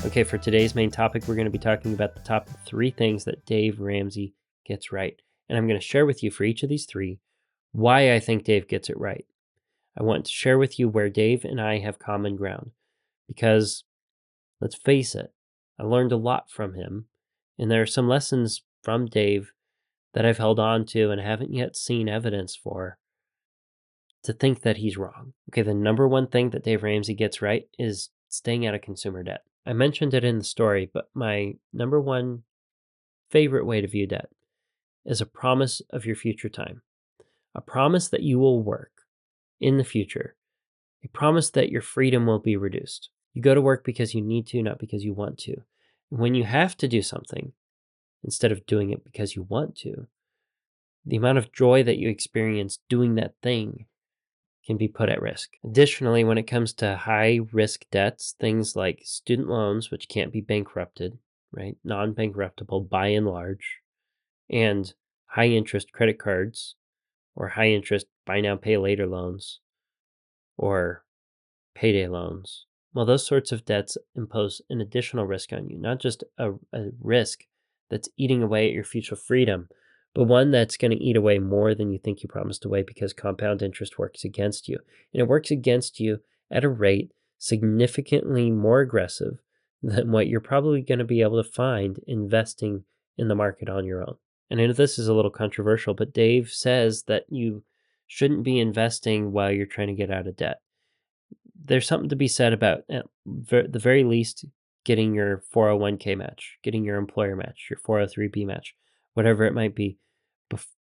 Okay, for today's main topic, we're going to be talking about the top 3 things that Dave Ramsey gets right. And I'm going to share with you for each of these 3 why I think Dave gets it right. I want to share with you where Dave and I have common ground because, let's face it, I learned a lot from him, and there are some lessons from Dave that I've held on to and haven't yet seen evidence for to think that he's wrong. Okay, the number one thing that Dave Ramsey gets right is staying out of consumer debt. I mentioned it in the story, but my number one favorite way to view debt is a promise of your future time, a promise that you will work in the future, a promise that your freedom will be reduced. You go to work because you need to, not because you want to. And when you have to do something, instead of doing it because you want to, the amount of joy that you experience doing that thing can be put at risk. Additionally, when it comes to high risk debts, things like student loans, which can't be bankrupted, right? Non-bankruptable by and large, and high interest credit cards or high interest buy now, pay later loans or payday loans. Well, those sorts of debts impose an additional risk on you, not just a risk that's eating away at your future freedom, but one that's going to eat away more than you think you promised away because compound interest works against you. And it works against you at a rate significantly more aggressive than what you're probably going to be able to find investing in the market on your own. And I know this is a little controversial, but Dave says that you shouldn't be investing while you're trying to get out of debt. There's something to be said about, at the very least, getting your 401k match, getting your employer match, your 403b match, whatever it might be,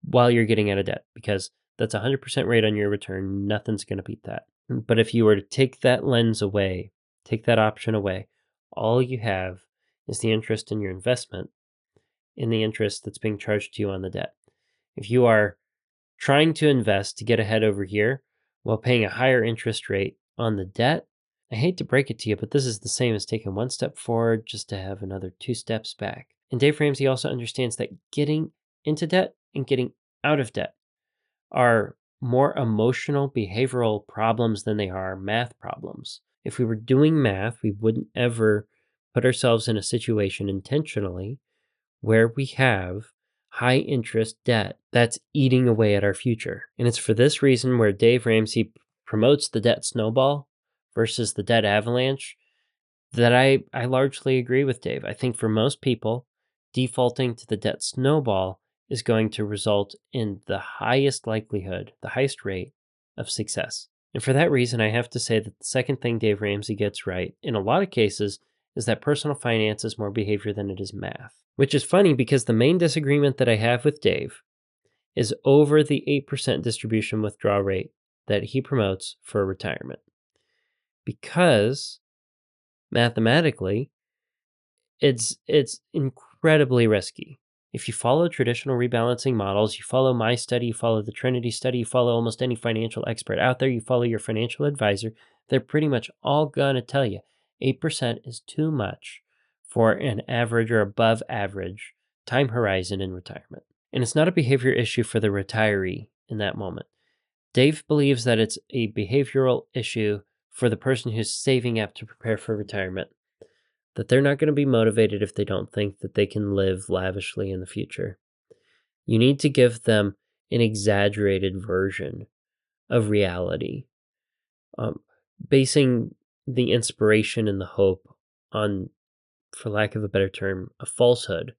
while you're getting out of debt, because that's 100% rate on your return. Nothing's going to beat that. But if you were to take that lens away, take that option away, all you have is the interest in your investment, in the interest that's being charged to you on the debt. If you are trying to invest to get ahead over here while paying a higher interest rate on the debt, I hate to break it to you, but this is the same as taking one step forward just to have another 2 steps back. And Dave Ramsey also understands that getting into debt and getting out of debt are more emotional, behavioral problems than they are math problems. If we were doing math, we wouldn't ever put ourselves in a situation intentionally where we have high interest debt that's eating away at our future. And it's for this reason where Dave Ramsey promotes the debt snowball versus the debt avalanche that I largely agree with Dave. I think for most people, defaulting to the debt snowball is going to result in the highest likelihood, the highest rate of success. And for that reason, I have to say that the second thing Dave Ramsey gets right in a lot of cases is that personal finance is more behavior than it is math. Which is funny because the main disagreement that I have with Dave is over the 8% distribution withdrawal rate that he promotes for retirement. Because mathematically, it's incredibly risky. If you follow traditional rebalancing models, you follow my study, you follow the Trinity study, you follow almost any financial expert out there, you follow your financial advisor, they're pretty much all going to tell you 8% is too much for an average or above average time horizon in retirement. And it's not a behavior issue for the retiree in that moment. Dave believes that it's a behavioral issue for the person who's saving up to prepare for retirement, that they're not going to be motivated if they don't think that they can live lavishly in the future. You need to give them an exaggerated version of reality, basing the inspiration and the hope on, for lack of a better term, a falsehood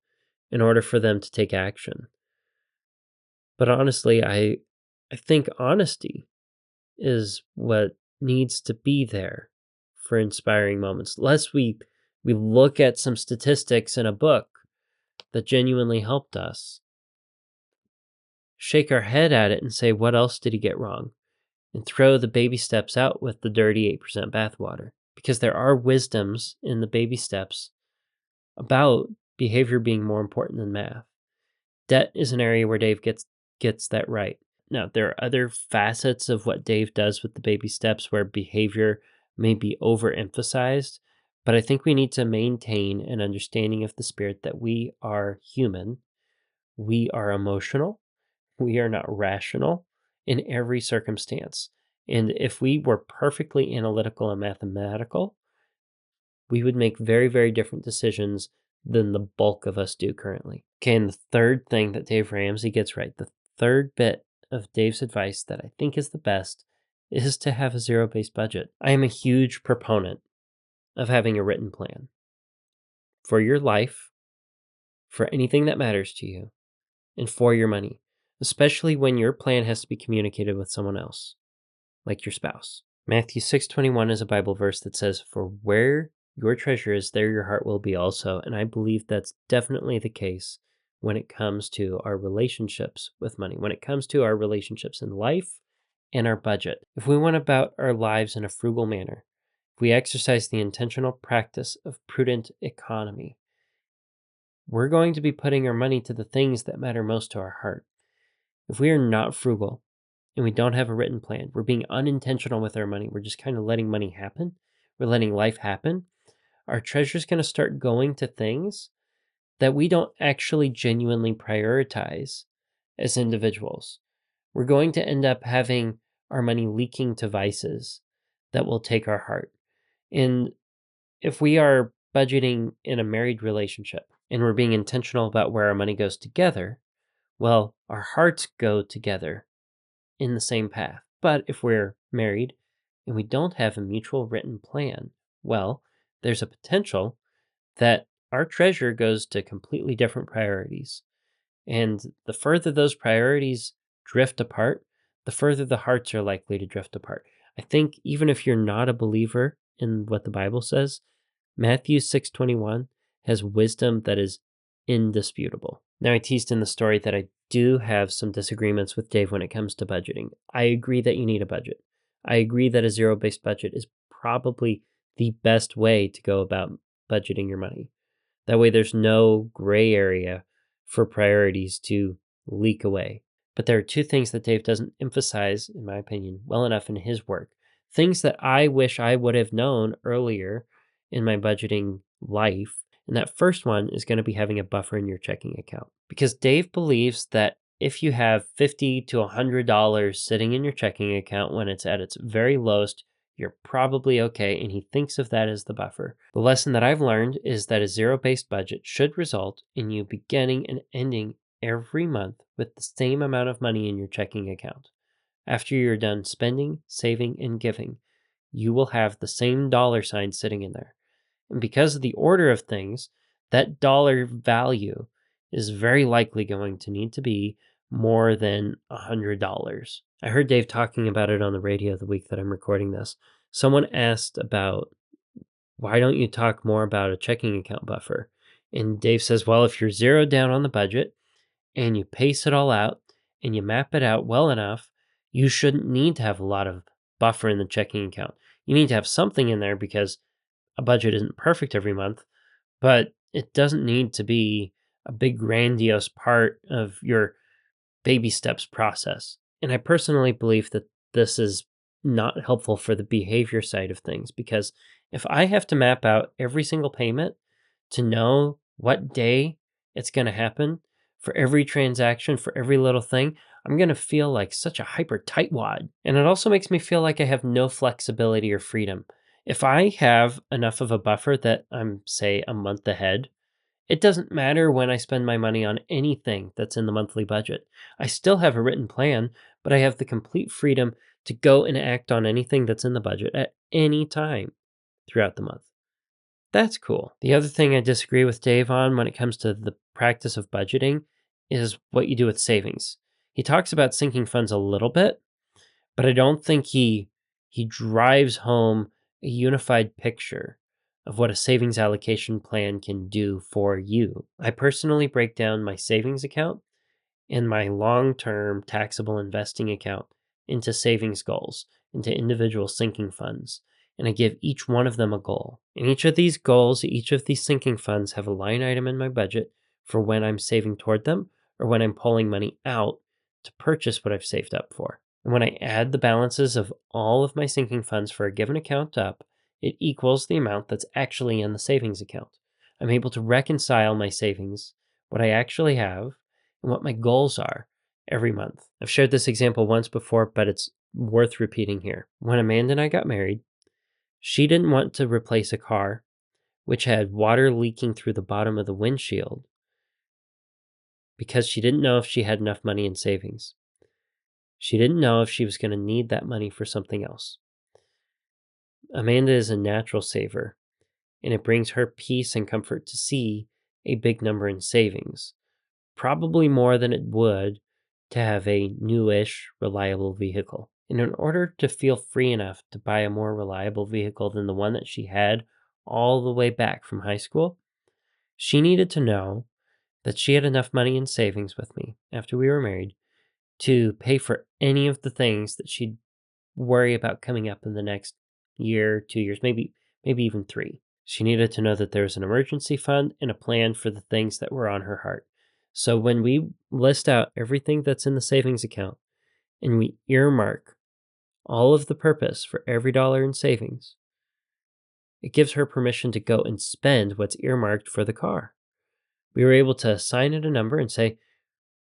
in order for them to take action. But honestly, I think honesty is what needs to be there for inspiring moments. Lest we look at some statistics in a book that genuinely helped us, shake our head at it and say, what else did he get wrong? And throw the baby steps out with the dirty 8% bathwater. Because there are wisdoms in the baby steps about behavior being more important than math. Debt is an area where Dave gets that right. Now, there are other facets of what Dave does with the baby steps where behavior may be overemphasized, but I think we need to maintain an understanding of the spirit that we are human, we are emotional, we are not rational in every circumstance. And if we were perfectly analytical and mathematical, we would make very, very different decisions than the bulk of us do currently. Okay, and the third thing that Dave Ramsey gets right, the third bit of Dave's advice that I think is the best, is to have a zero-based budget. I am a huge proponent of having a written plan for your life, for anything that matters to you, and for your money, especially when your plan has to be communicated with someone else, like your spouse. Matthew 6:21 is a Bible verse that says, "For where your treasure is, there your heart will be also." And I believe that's definitely the case when it comes to our relationships with money, when it comes to our relationships in life and our budget. If we went about our lives in a frugal manner, if we exercise the intentional practice of prudent economy, we're going to be putting our money to the things that matter most to our heart. If we are not frugal and we don't have a written plan, we're being unintentional with our money, we're just kind of letting money happen, we're letting life happen, our treasure's going to start going to things that we don't actually genuinely prioritize as individuals. We're going to end up having our money leaking to vices that will take our heart. And if we are budgeting in a married relationship and we're being intentional about where our money goes together, well, our hearts go together in the same path. But if we're married and we don't have a mutual written plan, well, there's a potential that our treasure goes to completely different priorities. And the further those priorities drift apart, the further the hearts are likely to drift apart. I think even if you're not a believer in what the Bible says, Matthew 6:21 has wisdom that is indisputable. Now, I teased in the story that I do have some disagreements with Dave when it comes to budgeting. I agree that you need a budget. I agree that a zero-based budget is probably the best way to go about budgeting your money. That way there's no gray area for priorities to leak away. But there are two things that Dave doesn't emphasize, in my opinion, well enough in his work. Things that I wish I would have known earlier in my budgeting life. And that first one is going to be having a buffer in your checking account. Because Dave believes that if you have $50 to $100 sitting in your checking account when it's at its very lowest, you're probably okay, and he thinks of that as the buffer. The lesson that I've learned is that a zero-based budget should result in you beginning and ending every month with the same amount of money in your checking account. After you're done spending, saving, and giving, you will have the same dollar sign sitting in there. And because of the order of things, that dollar value is very likely going to need to be more than $100. I heard Dave talking about it on the radio the week that I'm recording this. Someone asked about, why don't you talk more about a checking account buffer? And Dave says, well, if you're zeroed down on the budget and you pace it all out and you map it out well enough, you shouldn't need to have a lot of buffer in the checking account. You need to have something in there because a budget isn't perfect every month, but it doesn't need to be a big grandiose part of your baby steps process. And I personally believe that this is not helpful for the behavior side of things, because if I have to map out every single payment to know what day it's going to happen for every transaction, for every little thing, I'm going to feel like such a hyper tightwad. And it also makes me feel like I have no flexibility or freedom. If I have enough of a buffer that I'm, say, a month ahead, it doesn't matter when I spend my money on anything that's in the monthly budget. I still have a written plan, but I have the complete freedom to go and act on anything that's in the budget at any time throughout the month. That's cool. The other thing I disagree with Dave on when it comes to the practice of budgeting is what you do with savings. He talks about sinking funds a little bit, but I don't think he drives home a unified picture of what a savings allocation plan can do for you. I personally break down my savings account and my long-term taxable investing account into savings goals, into individual sinking funds, and I give each one of them a goal. And each of these goals, each of these sinking funds have a line item in my budget for when I'm saving toward them or when I'm pulling money out to purchase what I've saved up for. And when I add the balances of all of my sinking funds for a given account up, it equals the amount that's actually in the savings account. I'm able to reconcile my savings, what I actually have, and what my goals are every month. I've shared this example once before, but it's worth repeating here. When Amanda and I got married, she didn't want to replace a car which had water leaking through the bottom of the windshield because she didn't know if she had enough money in savings. She didn't know if she was going to need that money for something else. Amanda is a natural saver, and it brings her peace and comfort to see a big number in savings, probably more than it would to have a newish, reliable vehicle. And in order to feel free enough to buy a more reliable vehicle than the one that she had all the way back from high school, she needed to know that she had enough money in savings with me after we were married to pay for any of the things that she'd worry about coming up in the next year, 2 years, maybe even 3. She needed to know that there was an emergency fund and a plan for the things that were on her heart. So when we list out everything that's in the savings account and we earmark all of the purpose for every dollar in savings, it gives her permission to go and spend what's earmarked for the car. We were able to assign it a number and say,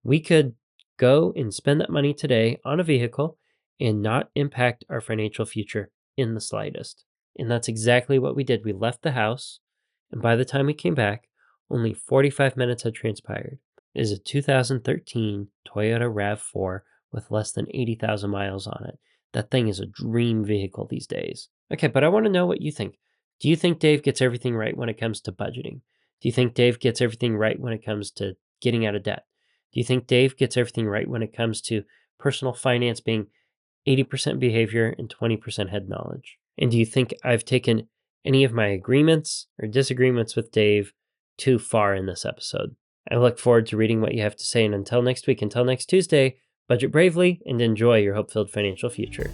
we could go and spend that money today on a vehicle and not impact our financial future in the slightest. And that's exactly what we did. We left the house, and by the time we came back, only 45 minutes had transpired. It is a 2013 Toyota RAV4 with less than 80,000 miles on it. That thing is a dream vehicle these days. Okay, but I want to know what you think. Do you think Dave gets everything right when it comes to budgeting? Do you think Dave gets everything right when it comes to getting out of debt? Do you think Dave gets everything right when it comes to personal finance being 80% behavior and 20% head knowledge? And do you think I've taken any of my agreements or disagreements with Dave too far in this episode? I look forward to reading what you have to say, and until next week, until next Tuesday, budget bravely and enjoy your hope-filled financial future.